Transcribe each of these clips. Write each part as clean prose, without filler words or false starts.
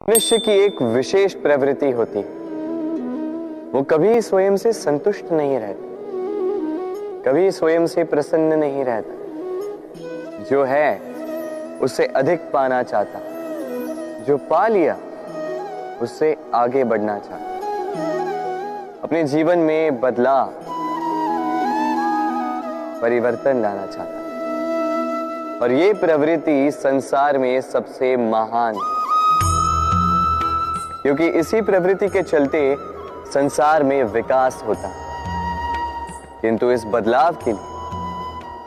मनुष्य की एक विशेष प्रवृत्ति होती है, वो कभी स्वयं से संतुष्ट नहीं रहता, कभी स्वयं से प्रसन्न नहीं रहता। जो है उससे अधिक पाना चाहता, जो पा लिया उससे आगे बढ़ना चाहता, अपने जीवन में बदलाव, परिवर्तन लाना चाहता। और ये प्रवृत्ति संसार में सबसे महान है, क्योंकि इसी प्रवृत्ति के चलते संसार में विकास होता है। किंतु इस बदलाव के लिए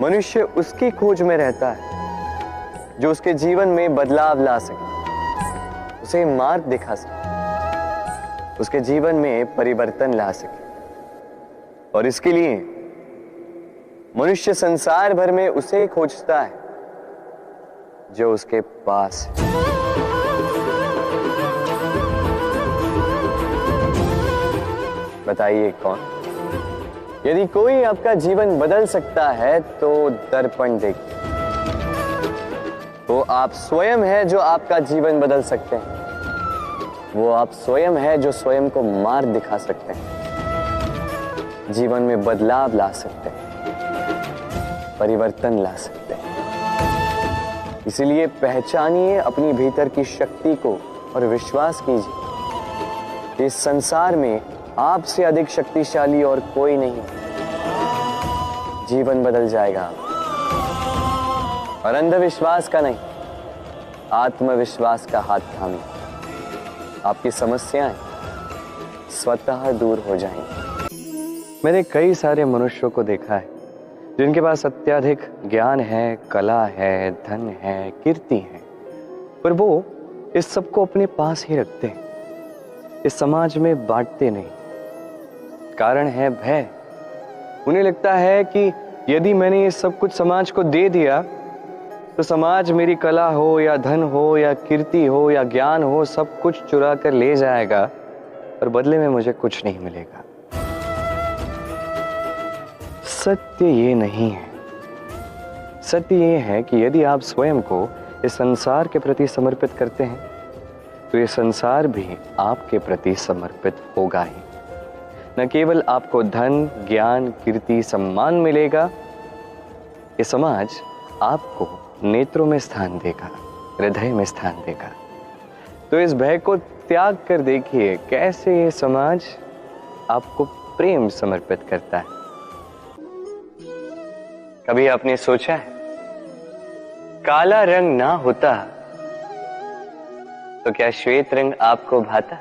मनुष्य उसकी खोज में रहता है जो उसके जीवन में बदलाव ला सके, उसे मार्ग दिखा सके, उसके जीवन में परिवर्तन ला सके। और इसके लिए मनुष्य संसार भर में उसे खोजता है जो उसके पास है। बताइए कौन? यदि कोई आपका जीवन बदल सकता है तो दर्पण देखिए। वो आप स्वयं है जो आपका जीवन बदल सकते हैं। वो आप स्वयं है जो स्वयं को मार्ग दिखा सकते हैं, जीवन में बदलाव ला सकते हैं, परिवर्तन ला सकते हैं। इसलिए पहचानिए अपनी भीतर की शक्ति को और विश्वास कीजिए कि इस संसार में आपसे अधिक शक्तिशाली और कोई नहीं। जीवन बदल जाएगा और अंधविश्वास का नहीं, आत्मविश्वास का हाथ थामिए, आपकी समस्याएं स्वतः दूर हो जाएंगी। मैंने कई सारे मनुष्यों को देखा है जिनके पास अत्यधिक ज्ञान है, कला है, धन है, कीर्ति है, पर वो इस सब को अपने पास ही रखते हैं, इस समाज में बांटते नहीं। कारण है भय। उन्हें लगता है कि यदि मैंने ये सब कुछ समाज को दे दिया तो समाज मेरी कला हो या धन हो या कीर्ति हो या ज्ञान हो, सब कुछ चुरा कर ले जाएगा और बदले में मुझे कुछ नहीं मिलेगा। सत्य ये नहीं है। सत्य ये है कि यदि आप स्वयं को इस संसार के प्रति समर्पित करते हैं तो ये संसार भी आपके प्रति समर्पित होगा ही। न केवल आपको धन, ज्ञान, कीर्ति, सम्मान मिलेगा, ये समाज आपको नेत्रों में स्थान देगा, हृदय में स्थान देगा। तो इस भय को त्याग कर देखिए कैसे ये समाज आपको प्रेम समर्पित करता है। कभी आपने सोचा है काला रंग ना होता तो क्या श्वेत रंग आपको भाता?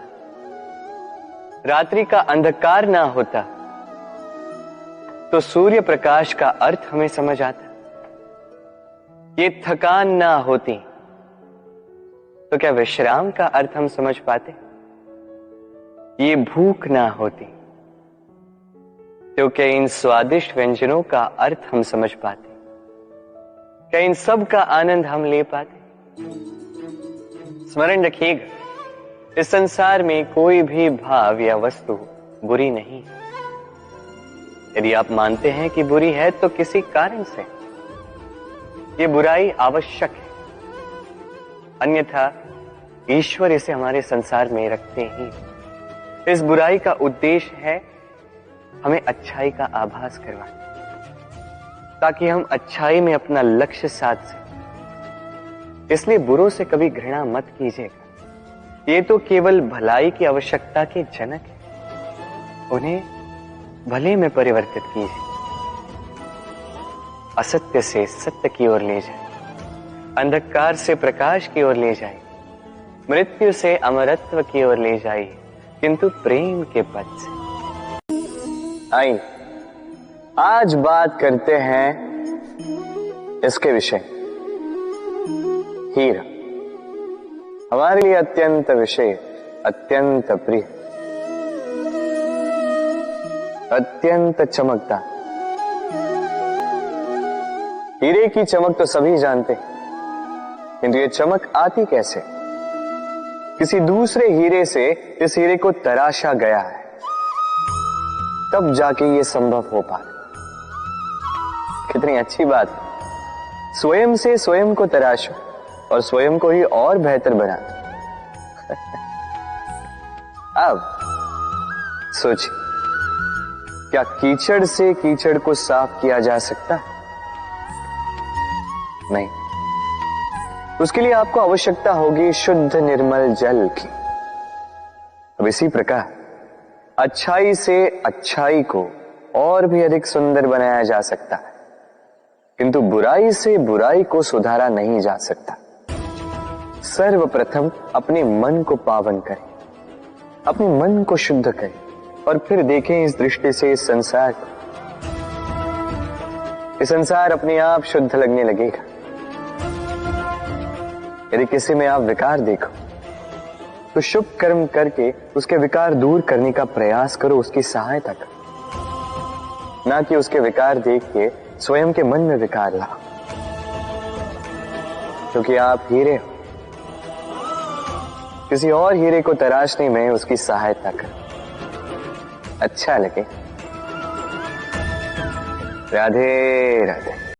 रात्रि का अंधकार ना होता तो सूर्य प्रकाश का अर्थ हमें समझ आता? ये थकान ना होती तो क्या विश्राम का अर्थ हम समझ पाते? ये भूख ना होती तो क्या इन स्वादिष्ट व्यंजनों का अर्थ हम समझ पाते? क्या इन सब का आनंद हम ले पाते? स्मरण रखिएगा, इस संसार में कोई भी भाव या वस्तु बुरी नहीं। यदि आप मानते हैं कि बुरी है तो किसी कारण से ये बुराई आवश्यक है, अन्यथा ईश्वर इसे हमारे संसार में रखते ही। इस बुराई का उद्देश्य है हमें अच्छाई का आभास करवाना, ताकि हम अच्छाई में अपना लक्ष्य साध सकें। इसलिए बुरों से कभी घृणा मत कीजिएगा, ये तो केवल भलाई की आवश्यकता के जनक है। उन्हें भले में परिवर्तित कीजिए, असत्य से सत्य की ओर ले जाए, अंधकार से प्रकाश की ओर ले जाए, मृत्यु से अमरत्व की ओर ले जाइए, किंतु प्रेम के पथ से। आइए आज बात करते हैं इसके विषय, हीरा। हमारे लिए अत्यंत विषय, अत्यंत प्रिय, अत्यंत चमकता। हीरे की चमक तो सभी जानते हैं, किंतु ये चमक आती कैसे? किसी दूसरे हीरे से इस हीरे को तराशा गया है, तब जाके ये संभव हो पाए। कितनी अच्छी बात है। स्वयं से स्वयं को तराशो और स्वयं को ही और बेहतर बना। अब सोचिए, क्या कीचड़ से कीचड़ को साफ किया जा सकता है? नहीं। उसके लिए आपको आवश्यकता होगी शुद्ध निर्मल जल की। अब इसी प्रकार अच्छाई से अच्छाई को और भी अधिक सुंदर बनाया जा सकता है, किंतु बुराई से बुराई को सुधारा नहीं जा सकता। सर्वप्रथम अपने मन को पावन करें, अपने मन को शुद्ध करें, और फिर देखें इस दृष्टि से इस संसार को। ये संसार अपने आप शुद्ध लगने लगेगा। यदि किसी में आप विकार देखो तो शुभ कर्म करके उसके विकार दूर करने का प्रयास करो, उसकी सहायता करो, ना कि उसके विकार देख के स्वयं के मन में विकार लाओ। क्योंकि आप हीरे हो, किसी और हीरे को तराशने में उसकी सहायता करो। अच्छा लगे। राधे राधे।